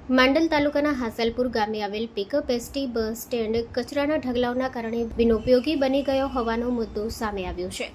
માંડલ તાલુકાના હાસલપુર ગામે આવેલ પિકઅપ એસટી બસ સ્ટેન્ડ કચરાના ઢગલાઓના કારણે બિનઉપયોગી બની ગયો હોવાનો મુદ્દો સામે આવ્યો છે.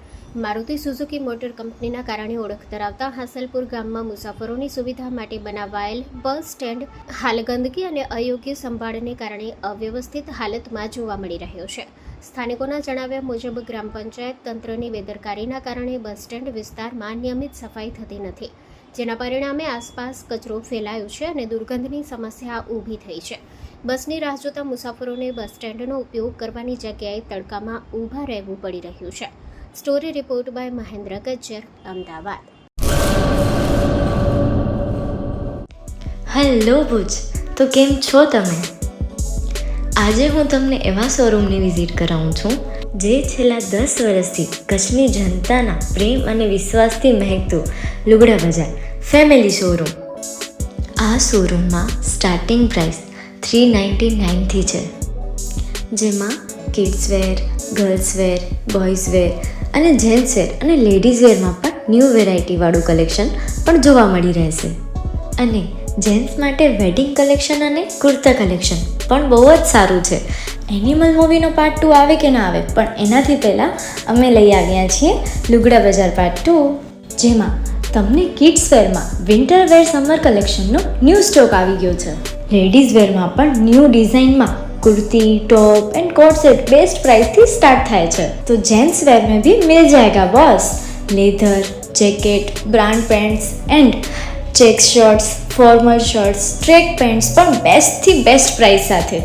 મારુતિ સુઝુકી મોટર કંપનીના કારણે ઓળખ ધરાવતા હાસલપુર ગામમાં મુસાફરોની સુવિધા માટે બનાવાયેલ બસ સ્ટેન્ડ હાલ ગંદકી અને અયોગ્ય સંભાળને કારણે અવ્યવસ્થિત હાલતમાં જોવા મળી રહ્યો છે. સ્થાનિકોના જણાવ્યા મુજબ ગ્રામ પંચાયત તંત્રની બેદરકારીના કારણે બસ સ્ટેન્ડ વિસ્તારમાં નિયમિત સફાઈ થતી નથી, જેના પરિણામે આસપાસ કચરો ફેલાયો છે અને દુર્ગંધની સમસ્યા ઊભી થઈ છે. બસની રાહ જોતા મુસાફરોને બસ સ્ટેન્ડનો ઉપયોગ કરવાની જગ્યાએ તડકામાં ઊભા રહેવું પડી રહ્યું છે. Story report by Mahendra Gajjar, Ahmedabad. Hello Bhuj, તો કેમ છો તમે? આજે હું તમને એવા શોરૂમની વિઝિટ કરાવું છું જે છેલ્લા 10 વર્ષથી કચ્છની જનતાના પ્રેમ અને વિશ્વાસથી મહેકતું લુગડા બજાર ફેમિલી શોરૂમ. આ શોરૂમમાં સ્ટાર્ટિંગ પ્રાઇસ 399થી છે, જેમાં kids wear, girls wear, boys wear અને જેન્ટ્સ વેર અને લેડીઝ વેરમાં પણ ન્યૂ વેરાયટીવાળું કલેક્શન પણ જોવા મળી રહેશે. અને જેન્ટ્સ માટે વેડિંગ કલેક્શન અને કુર્તા કલેક્શન પણ બહુ જ સારું છે. એનિમલ મૂવીનો પાર્ટ 2 આવે કે ના આવે, પણ એનાથી પહેલાં અમે લઈ આવ્યા છીએ લુગડા બજાર પાર્ટ 2, જેમાં તમને કિડ્સ વેરમાં વિન્ટર વેર સમર કલેક્શનનો ન્યૂ સ્ટોક આવી ગયો છે. લેડીઝ વેરમાં પણ ન્યૂ ડિઝાઇનમાં kurti, top and coat set best price थी स्टार्ट थाय छे. तो जेंट्स वेर में भी मिल जाएगा boss. Leather, jacket, brand pants and check shirts, formal shirts, track pants પણ બેસ્ટ થી બેસ્ટ પ્રાઇસ સાથે.